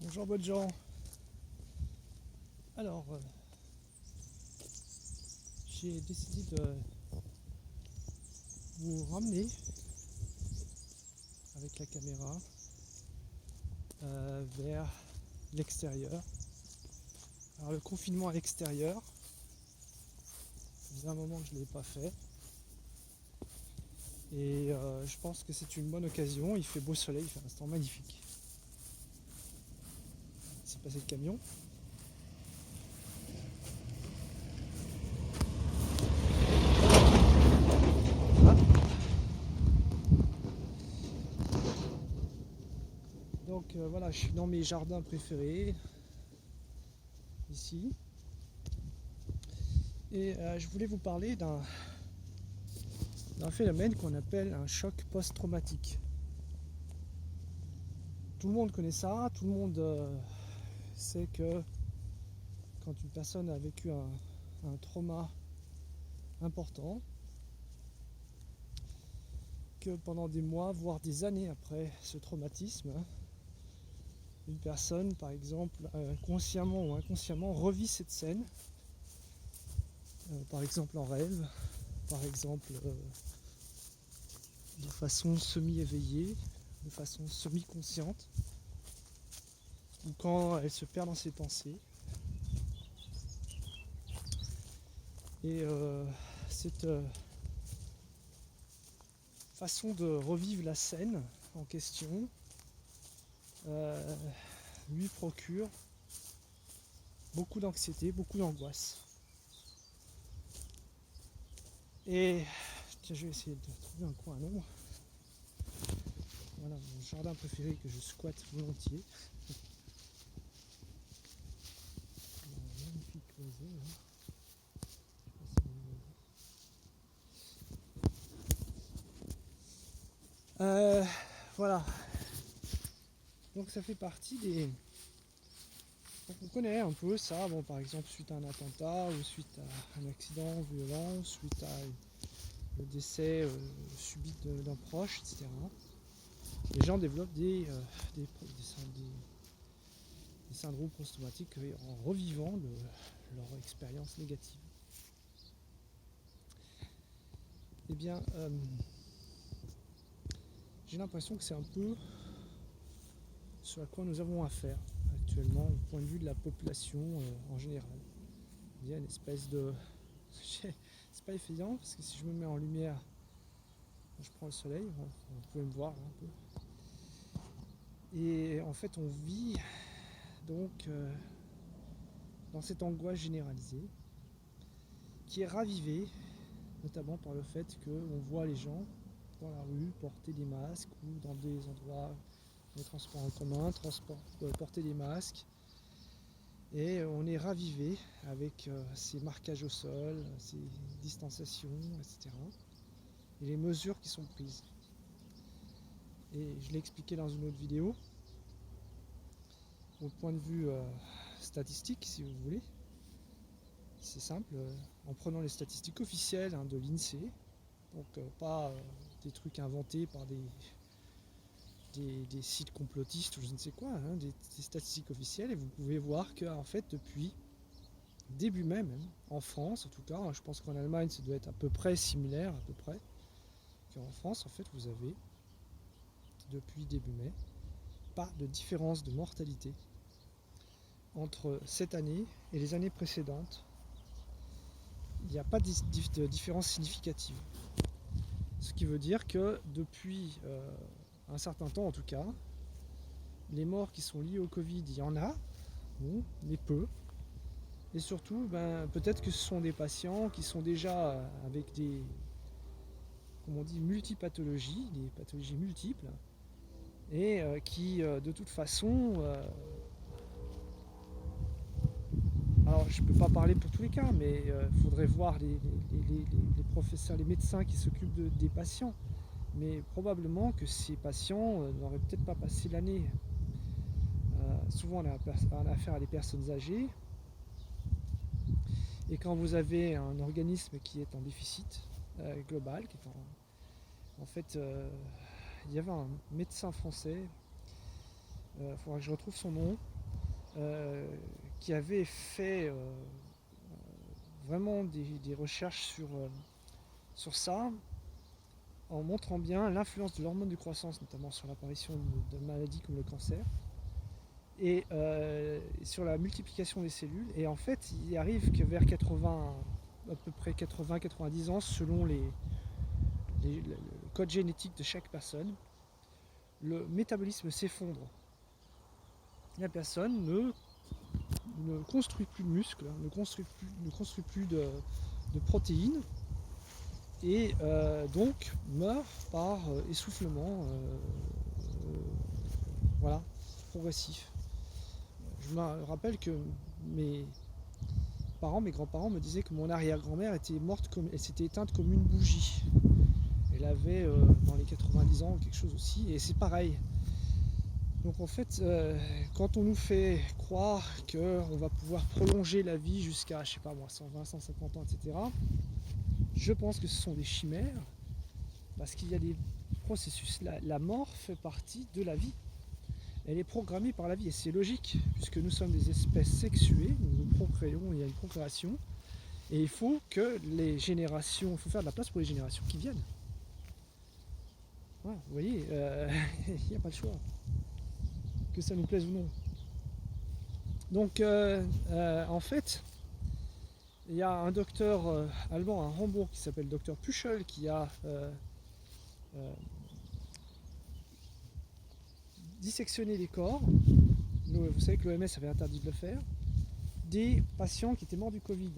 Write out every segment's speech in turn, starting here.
Bonjour bonnes gens. Alors, j'ai décidé de vous ramener avec la caméra vers l'extérieur. Alors le confinement à l'extérieur, ça faisait un moment que je ne l'ai pas fait. Et je pense que c'est une bonne occasion. Il fait beau soleil, il fait un instant magnifique. C'est passé le camion. Ah. Donc voilà, je suis dans mes jardins préférés, ici. Et je voulais vous parler d'un phénomène qu'on appelle un choc post-traumatique. Tout le monde connaît ça, tout le monde sait que quand une personne a vécu un trauma important, que pendant des mois, voire des années après ce traumatisme, une personne, par exemple, consciemment ou inconsciemment, revit cette scène, par exemple en rêve, par exemple de façon semi-éveillée, de façon semi-consciente, ou quand elle se perd dans ses pensées. Et cette façon de revivre la scène en question lui procure beaucoup d'anxiété, beaucoup d'angoisse. Et tiens, je vais essayer de trouver un coin à l'ombre. Voilà mon jardin préféré que je squatte volontiers. Un magnifique oiseau là. Je sais pas si vous voyez. Voilà. Donc ça fait partie des. Donc on connaît un peu ça, bon, par exemple suite à un attentat ou suite à un accident violent, suite à le décès subit d'un proche, etc. Les gens développent des syndromes post-traumatiques en revivant leur expérience négative. Eh bien, j'ai l'impression que c'est un peu ce à quoi nous avons affaire actuellement au point de vue de la population en général. Il y a une espèce de... C'est pas évident parce que si je me mets en lumière, je prends le soleil, vous pouvez me voir là, un peu. Et en fait on vit donc dans cette angoisse généralisée qui est ravivée notamment par le fait qu'on voit les gens dans la rue porter des masques ou dans des endroits, des transports en commun, porter des masques. Et on est ravivé avec ces marquages au sol, ces distanciations, etc. Et les mesures qui sont prises. Et je l'ai expliqué dans une autre vidéo, au point de vue statistique, si vous voulez. C'est simple, en prenant les statistiques officielles de l'INSEE, donc pas des trucs inventés par des sites complotistes ou je ne sais quoi, des statistiques officielles, et vous pouvez voir que en fait depuis début mai même, en France en tout cas, je pense qu'en Allemagne ça doit être à peu près similaire, à peu près, qu'en France en fait vous avez depuis début mai pas de différence de mortalité entre cette année et les années précédentes. Il n'y a pas de différence significative. Ce qui veut dire que depuis un certain temps en tout cas, les morts qui sont liés au Covid, il y en a, bon, mais peu. Et surtout, peut-être que ce sont des patients qui sont déjà avec des, comme on dit, multipathologies, des pathologies multiples, et qui de toute façon... alors je ne peux pas parler pour tous les cas, mais il faudrait voir les professeurs, les médecins qui s'occupent des patients. Mais probablement que ces patients n'auraient peut-être pas passé l'année. Souvent on a affaire à des personnes âgées, et quand vous avez un organisme qui est en déficit global, qui est en fait, il y avait un médecin français faudra que je retrouve son nom, qui avait fait vraiment des recherches sur ça, en montrant bien l'influence de l'hormone de croissance, notamment sur l'apparition de maladies comme le cancer, et sur la multiplication des cellules. Et en fait, il arrive que vers 80, à peu près 80-90 ans, selon le code génétique de chaque personne, le métabolisme s'effondre. La personne ne construit plus de muscles, ne construit plus de protéines, et donc meurt par essoufflement voilà, progressif. Je me rappelle que mes grands-parents me disaient que mon arrière-grand-mère était morte elle s'était éteinte comme une bougie. Elle avait dans les 90 ans quelque chose aussi, et c'est pareil. Donc en fait, quand on nous fait croire qu'on va pouvoir prolonger la vie jusqu'à, je sais pas moi, 120, 150 ans, etc., je pense que ce sont des chimères, parce qu'il y a des processus. La mort fait partie de la vie. Elle est programmée par la vie, et c'est logique, puisque nous sommes des espèces sexuées, nous procréons, il y a une procréation, et il faut que il faut faire de la place pour les générations qui viennent. Voilà, vous voyez, il n'y a pas de choix, que ça nous plaise ou non. Donc, en fait, il y a un docteur allemand à Hambourg qui s'appelle docteur Puschel qui a dissectionné les corps. Vous savez que l'OMS avait interdit de le faire, des patients qui étaient morts du Covid.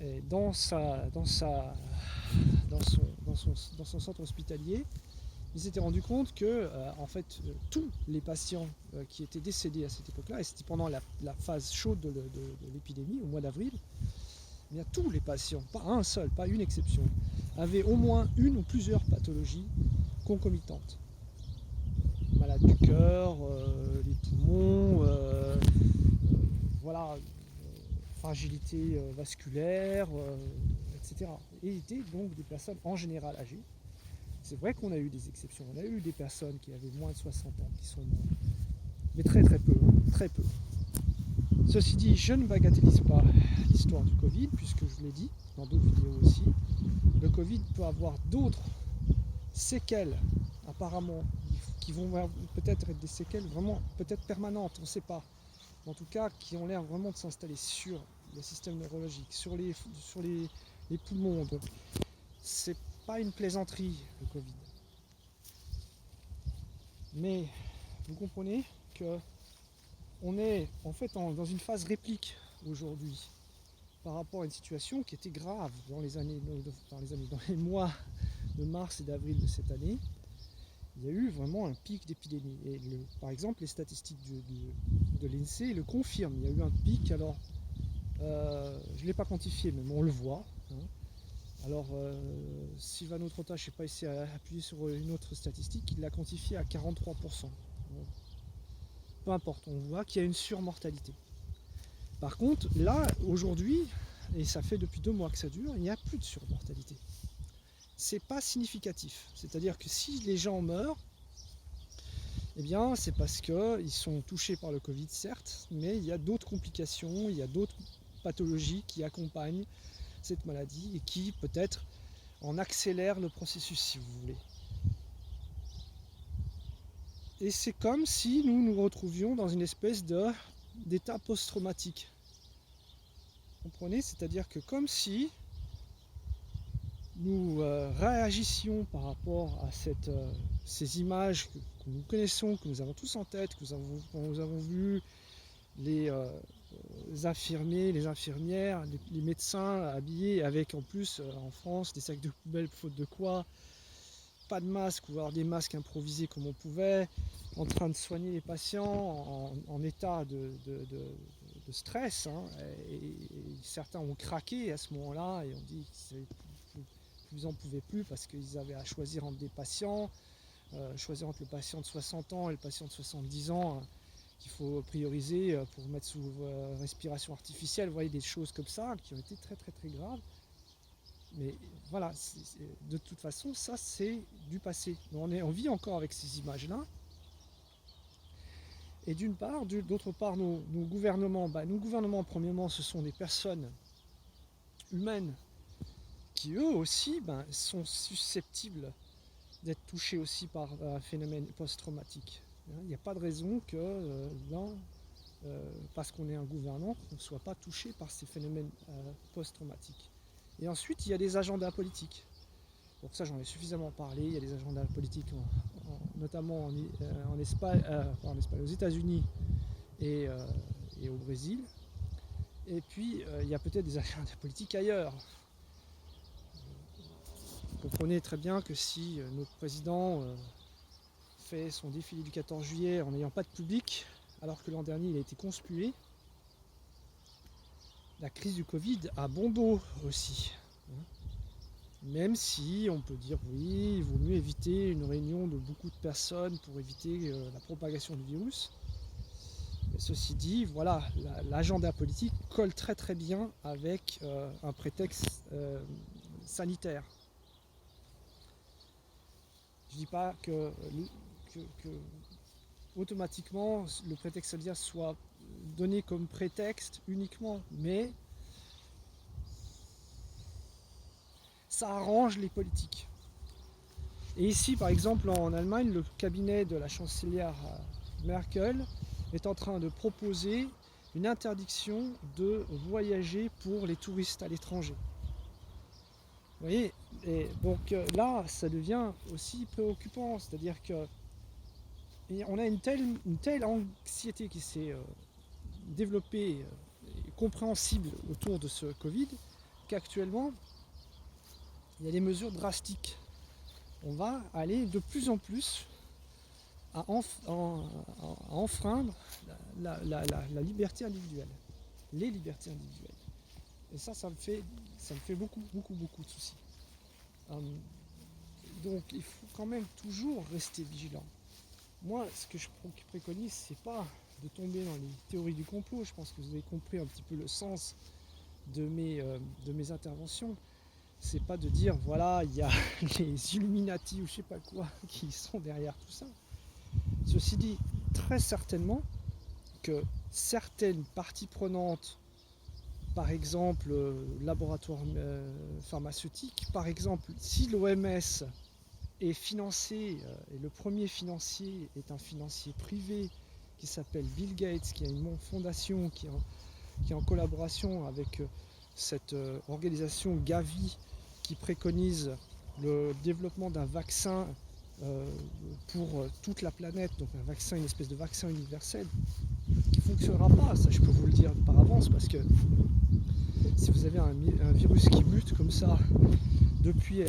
Et dans son centre hospitalier, il s'était rendu compte que en fait tous les patients qui étaient décédés à cette époque-là, et c'était pendant la phase chaude de l'épidémie au mois d'avril, eh bien, tous les patients, pas un seul, pas une exception, avaient au moins une ou plusieurs pathologies concomitantes. Malade du cœur, les poumons, voilà, fragilité vasculaire, etc. Et étaient donc des personnes en général âgées. C'est vrai qu'on a eu des exceptions, on a eu des personnes qui avaient moins de 60 ans qui sont mortes, mais très très peu, très peu. Ceci dit, je ne bagatellise pas l'histoire du Covid, puisque je vous l'ai dit dans d'autres vidéos aussi, le Covid peut avoir d'autres séquelles, apparemment, qui vont peut-être être des séquelles vraiment peut-être permanentes, on ne sait pas. En tout cas, qui ont l'air vraiment de s'installer sur le système neurologique, sur les poumons. C'est pas une plaisanterie, le Covid. Mais vous comprenez que on est en fait dans une phase réplique aujourd'hui par rapport à une situation qui était grave dans les mois de mars et d'avril de cette année. Il y a eu vraiment un pic d'épidémie. Et par exemple, les statistiques de l'INSEE le confirment. Il y a eu un pic, alors je ne l'ai pas quantifié, mais on le voit. Hein. Alors, Sylvano Trotta, je ne sais pas, ici à appuyer sur une autre statistique, il l'a quantifié à 43%. Bon. Peu importe, on voit qu'il y a une surmortalité. Par contre, là, aujourd'hui, et ça fait depuis 2 mois que ça dure, il n'y a plus de surmortalité. C'est pas significatif. C'est-à-dire que si les gens meurent, eh bien, c'est parce qu'ils sont touchés par le Covid, certes, mais il y a d'autres complications, il y a d'autres pathologies qui accompagnent cette maladie et qui, peut-être, en accélèrent le processus, si vous voulez. Et c'est comme si nous nous retrouvions dans une espèce d'état post-traumatique. Vous comprenez ? C'est-à-dire que comme si nous réagissions par rapport à ces images que nous connaissons, que nous avons tous en tête, que nous avons vu les infirmiers, les infirmières, les médecins habillés avec en plus en France des sacs de poubelle faute de quoi, pas de masque ou alors des masques improvisés comme on pouvait, en train de soigner les patients en état de stress, hein, et certains ont craqué à ce moment-là et on dit qu'ils n'en pouvaient plus parce qu'ils avaient à choisir entre des patients, choisir entre le patient de 60 ans et le patient de 70 ans, qu'il faut prioriser pour mettre sous respiration artificielle. Vous voyez, des choses comme ça qui ont été très très très graves. Mais voilà, de toute façon, ça c'est du passé. On vit encore avec ces images-là. Et d'autre part, nos gouvernements, premièrement, ce sont des personnes humaines qui eux aussi sont susceptibles d'être touchés aussi par un phénomène post-traumatique. Il n'y a pas de raison que parce qu'on est un gouvernant, on ne soit pas touché par ces phénomènes post-traumatiques. Et ensuite, il y a des agendas politiques. Donc ça, j'en ai suffisamment parlé. Il y a des agendas politiques, notamment en Espagne, aux États-Unis et au Brésil. Et puis, il y a peut-être des agendas politiques ailleurs. Vous comprenez très bien que si notre président fait son défilé du 14 juillet en n'ayant pas de public, alors que l'an dernier il a été conspué, la crise du Covid a bon dos aussi. Même si on peut dire oui, il vaut mieux éviter une réunion de beaucoup de personnes pour éviter la propagation du virus. Mais ceci dit, voilà, l'agenda politique colle très très bien avec un prétexte sanitaire. Je ne dis pas que automatiquement le prétexte sanitaire soit donné comme prétexte uniquement, mais ça arrange les politiques. Et ici, par exemple, en Allemagne, le cabinet de la chancelière Merkel est en train de proposer une interdiction de voyager pour les touristes à l'étranger. Vous voyez, et donc là, ça devient aussi préoccupant, c'est-à-dire que on a une telle anxiété qui s'est développée et compréhensible autour de ce Covid qu'actuellement, il y a des mesures drastiques. On va aller de plus en plus à enfreindre la liberté individuelle, les libertés individuelles. Et ça me fait beaucoup de soucis. Donc il faut quand même toujours rester vigilant. Moi, ce que je préconise, c'est pas de tomber dans les théories du complot. Je pense que vous avez compris un petit peu le sens de mes interventions. C'est pas de dire, voilà, il y a les Illuminati ou je sais pas quoi qui sont derrière tout ça. Ceci dit, très certainement que certaines parties prenantes, par exemple laboratoires pharmaceutiques, par exemple, si l'OMS est financé, et le premier financier est un financier privé qui s'appelle Bill Gates, qui a une fondation qui est en collaboration avec cette organisation Gavi qui préconise le développement d'un vaccin pour toute la planète, donc un vaccin, une espèce de vaccin universel qui ne fonctionnera pas, ça je peux vous le dire par avance, parce que si vous avez un virus qui mute comme ça depuis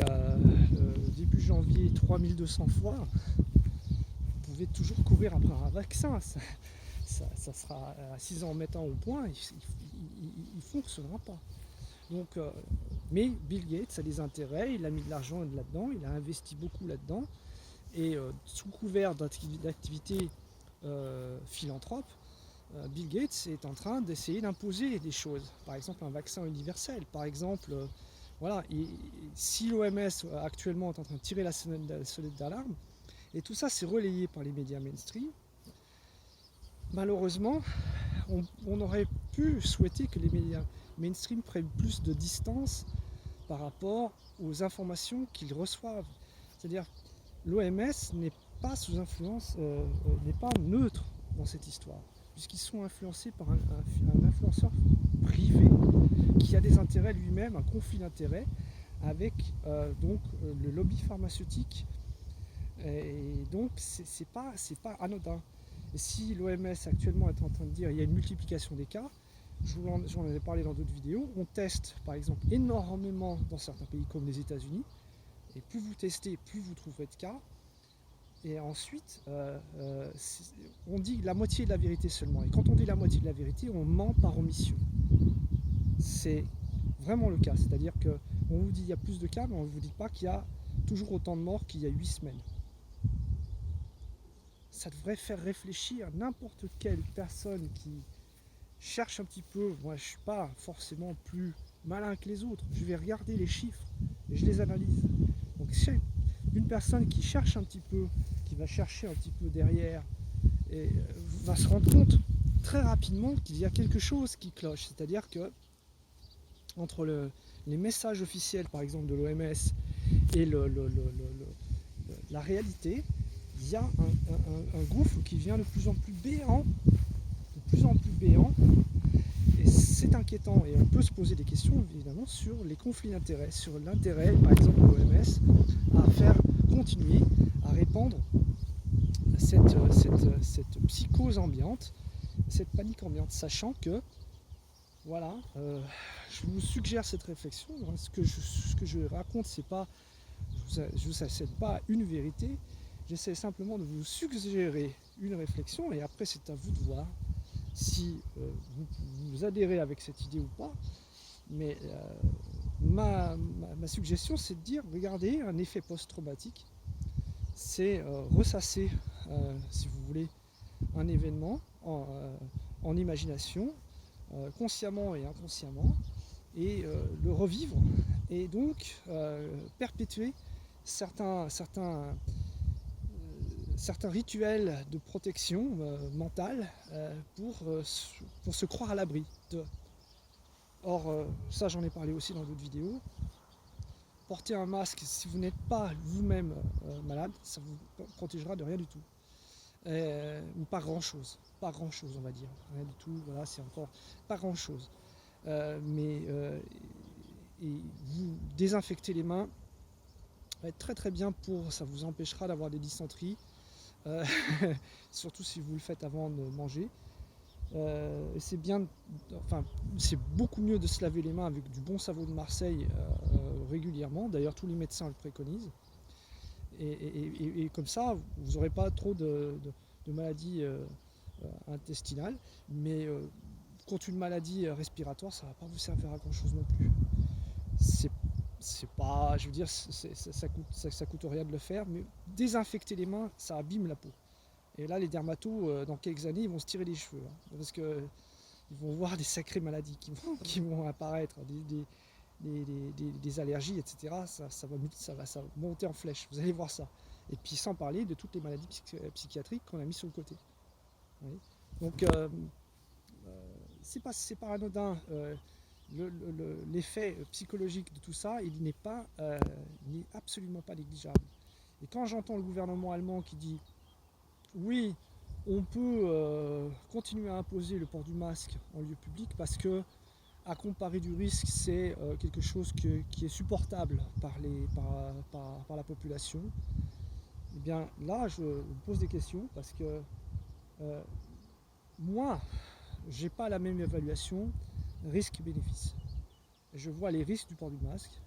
début janvier 3200 fois, vous pouvez toujours courir après un vaccin. Ça sera à 6 ans en mettant au point, il ne fonctionnera pas. Donc, mais Bill Gates a des intérêts, il a mis de l'argent là-dedans, il a investi beaucoup là-dedans, et sous couvert d'activités philanthropes, Bill Gates est en train d'essayer d'imposer des choses, par exemple un vaccin universel, par exemple, voilà, et si l'OMS actuellement est en train de tirer la sonnette d'alarme, et tout ça c'est relayé par les médias mainstream, malheureusement, on aurait pu souhaiter que les médias mainstream prennent plus de distance par rapport aux informations qu'ils reçoivent. C'est-à-dire, l'OMS n'est pas sous influence, n'est pas neutre dans cette histoire, puisqu'ils sont influencés par un influenceur privé qui a des intérêts lui-même, un conflit d'intérêts avec le lobby pharmaceutique. Et donc c'est pas anodin. Et si l'OMS actuellement est en train de dire qu'il y a une multiplication des cas, j'en avais parlé dans d'autres vidéos, on teste par exemple énormément dans certains pays comme les États-Unis, et plus vous testez, plus vous trouverez de cas. Et ensuite, on dit la moitié de la vérité seulement. Et quand on dit la moitié de la vérité, on ment par omission. C'est vraiment le cas. C'est-à-dire qu'on vous dit qu'il y a plus de cas, mais on ne vous dit pas qu'il y a toujours autant de morts qu'il y a 8 semaines. Ça devrait faire réfléchir n'importe quelle personne qui cherche un petit peu. Moi, je ne suis pas forcément plus malin que les autres. Je vais regarder les chiffres et je les analyse. Donc, une personne qui cherche un petit peu, qui va chercher un petit peu derrière, et va se rendre compte très rapidement qu'il y a quelque chose qui cloche. C'est-à-dire que entre les messages officiels, par exemple de l'OMS, et la réalité, il y a un gouffre qui devient de plus en plus béant, et c'est inquiétant. Et on peut se poser des questions, évidemment, sur les conflits d'intérêts, sur l'intérêt, par exemple, de l'OMS à faire continuer, à répandre cette psychose ambiante, cette panique ambiante, sachant que, voilà, je vous suggère cette réflexion. Ce que je raconte, c'est pas, je vous accède pas à une vérité, j'essaie simplement de vous suggérer une réflexion, et après c'est à vous de voir si vous adhérez avec cette idée ou pas. Mais ma suggestion, c'est de dire, regardez, un effet post-traumatique, c'est ressasser, si vous voulez, un événement en imagination, consciemment et inconsciemment, et le revivre, et donc perpétuer certains rituels de protection mentale pour se croire à l'abri de. Or, ça j'en ai parlé aussi dans d'autres vidéos, porter un masque si vous n'êtes pas vous-même malade, ça vous protégera de rien du tout. Ou pas grand chose on va dire, rien du tout, voilà, c'est encore pas grand chose. Mais vous désinfecter les mains va être très très bien ça vous empêchera d'avoir des dysenteries, surtout si vous le faites avant de manger. C'est bien, enfin c'est beaucoup mieux de se laver les mains avec du bon savon de Marseille régulièrement, d'ailleurs tous les médecins le préconisent, et comme ça vous n'aurez pas trop de maladies intestinales, mais contre une maladie respiratoire ça ne va pas vous servir à grand chose non plus. C'est pas, je veux dire, ça coûte rien de le faire, mais désinfecter les mains, ça abîme la peau. Et là, les dermatos, dans quelques années, ils vont se tirer les cheveux, hein, parce qu'ils vont voir des sacrées maladies qui vont apparaître, des allergies, etc. Ça va monter en flèche, vous allez voir ça. Et puis sans parler de toutes les maladies psychiatriques qu'on a mis sur le côté. Oui. Donc, c'est pas anodin. L'effet psychologique de tout ça, il n'est absolument pas négligeable. Et quand j'entends le gouvernement allemand qui dit oui, on peut continuer à imposer le port du masque en lieu public parce que, à comparer du risque, c'est quelque chose qui est supportable par la population, et bien là je me pose des questions, parce que moi j'ai pas la même évaluation risque-bénéfice. Je vois les risques du port du masque,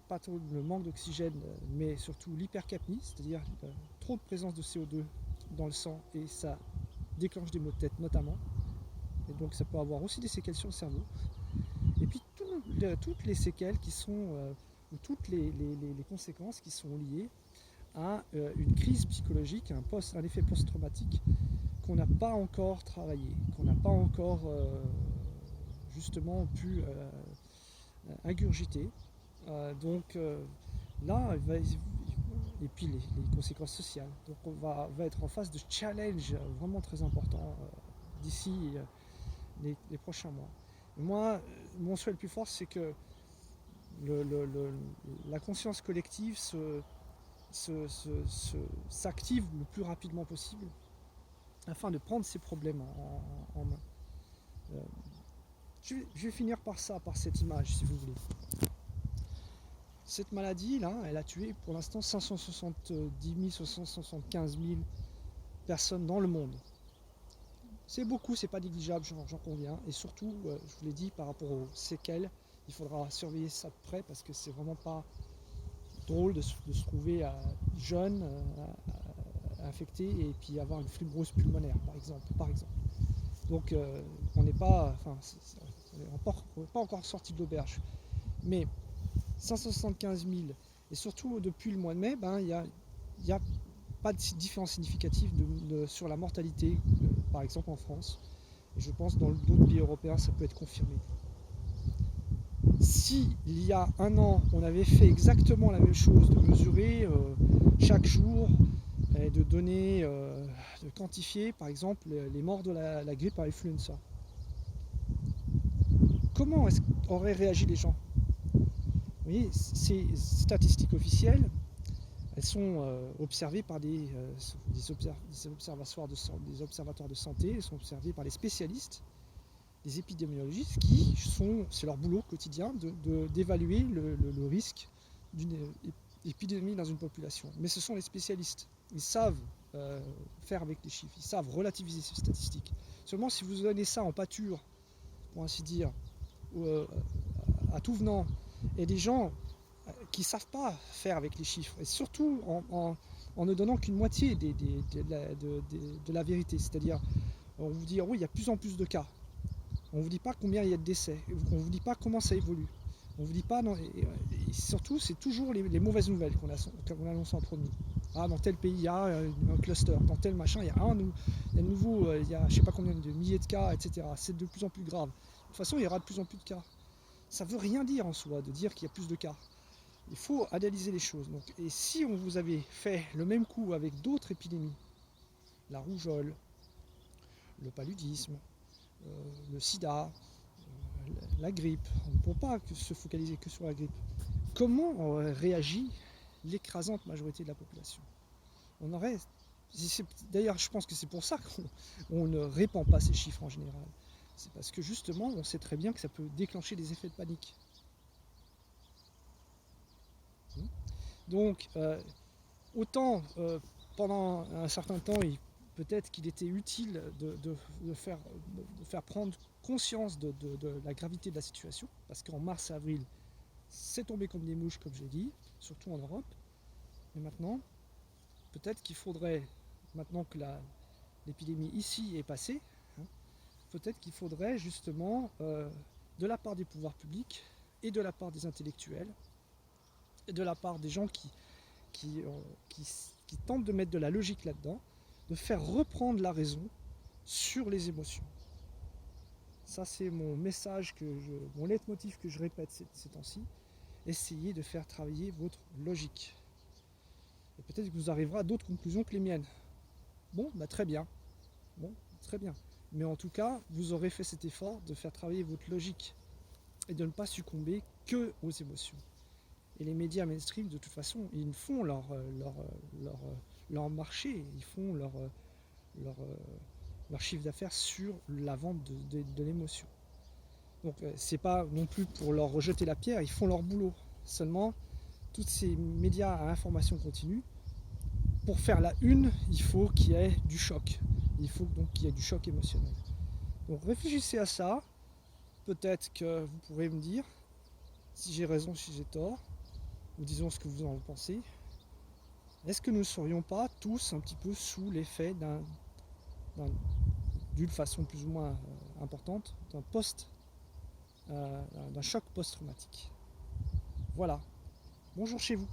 pas trop le manque d'oxygène, mais surtout l'hypercapnie, c'est-à-dire trop de présence de CO2 dans le sang, et ça déclenche des maux de tête notamment, et donc ça peut avoir aussi des séquelles sur le cerveau. Et puis toutes les séquelles qui sont, ou toutes les conséquences qui sont liées à une crise psychologique, un effet post-traumatique qu'on n'a pas encore travaillé, qu'on n'a pas encore justement pu ingurgiter. Donc là, et puis les conséquences sociales. Donc on va être en face de challenges vraiment très importants d'ici les prochains mois. Et moi, mon souhait le plus fort, c'est que la conscience collective s'active le plus rapidement possible afin de prendre ces problèmes en main. Je vais finir par cette image, si vous voulez. Cette maladie-là, elle a tué pour l'instant 570 000, 575 000 personnes dans le monde. C'est beaucoup, c'est pas négligeable, j'en conviens. Et surtout, je vous l'ai dit, par rapport aux séquelles, il faudra surveiller ça de près, parce que c'est vraiment pas drôle de se trouver jeune, infecté, et puis avoir une fibrose pulmonaire, par exemple. Donc on n'est pas, pas encore sorti de l'auberge. Mais 575 000, et surtout depuis le mois de mai, il n'y a pas de différence significative sur la mortalité, par exemple en France. Et je pense que dans d'autres pays européens, ça peut être confirmé. Si il y a un an, on avait fait exactement la même chose, de mesurer chaque jour et de donner de quantifier par exemple les morts de la grippe à influenza. Comment auraient réagi les gens? Vous voyez, ces statistiques officielles, elles sont observées par des observatoires de santé, elles sont observées par les spécialistes, les épidémiologistes qui sont, c'est leur boulot quotidien d'évaluer le risque d'une épidémie dans une population. Mais ce sont les spécialistes, ils savent faire avec les chiffres, ils savent relativiser ces statistiques. Seulement si vous donnez ça en pâture, pour ainsi dire, à tout venant, et des gens qui ne savent pas faire avec les chiffres, et surtout en ne donnant qu'une moitié de la vérité, c'est-à-dire on vous dit oui il y a de plus en plus de cas, on ne vous dit pas combien il y a de décès, on ne vous dit pas comment ça évolue, on ne vous dit pas, non, et surtout c'est toujours les mauvaises nouvelles qu'on annonce en premier. Ah, dans tel pays il y a un cluster, dans tel machin il y a de nouveau, il y a je ne sais pas combien de milliers de cas, etc. C'est de plus en plus grave. De toute façon il y aura de plus en plus de cas. Ça ne veut rien dire en soi de dire qu'il y a plus de cas. Il faut analyser les choses. Donc, et si on vous avait fait le même coup avec d'autres épidémies, la rougeole, le paludisme, le sida, la grippe, on ne peut pas se focaliser que sur la grippe. Comment aurait réagi l'écrasante majorité de la population? On aurait. D'ailleurs, je pense que c'est pour ça qu'on ne répand pas ces chiffres en général. C'est parce que justement, on sait très bien que ça peut déclencher des effets de panique. Donc, autant pendant un certain temps, peut-être qu'il était utile de faire prendre conscience de la gravité de la situation, parce qu'en mars et avril, c'est tombé comme des mouches, comme j'ai dit, surtout en Europe. Mais maintenant, peut-être qu'il faudrait, maintenant que l'épidémie ici est passée, peut-être qu'il faudrait justement, de la part des pouvoirs publics et de la part des intellectuels, et de la part des gens qui tentent de mettre de la logique là-dedans, de faire reprendre la raison sur les émotions. Ça c'est mon message, mon leitmotiv que je répète ces temps-ci. Essayez de faire travailler votre logique. Et peut-être que vous arriverez à d'autres conclusions que les miennes. Bon, bah très bien. Bon, très bien. Mais en tout cas, vous aurez fait cet effort de faire travailler votre logique et de ne pas succomber que aux émotions. Et les médias mainstream, de toute façon, ils font leur marché, ils font leur chiffre d'affaires sur la vente de l'émotion. Donc c'est pas non plus pour leur rejeter la pierre, ils font leur boulot. Seulement, tous ces médias à information continue, pour faire la une, il faut qu'il y ait du choc. Il faut donc qu'il y ait du choc émotionnel. Donc réfléchissez à ça. Peut-être que vous pourrez me dire si j'ai raison, si j'ai tort, ou disons ce que vous en pensez. Est-ce que nous ne serions pas tous un petit peu sous l'effet d'une façon plus ou moins importante, d'un choc post-traumatique? Voilà. Bonjour chez vous.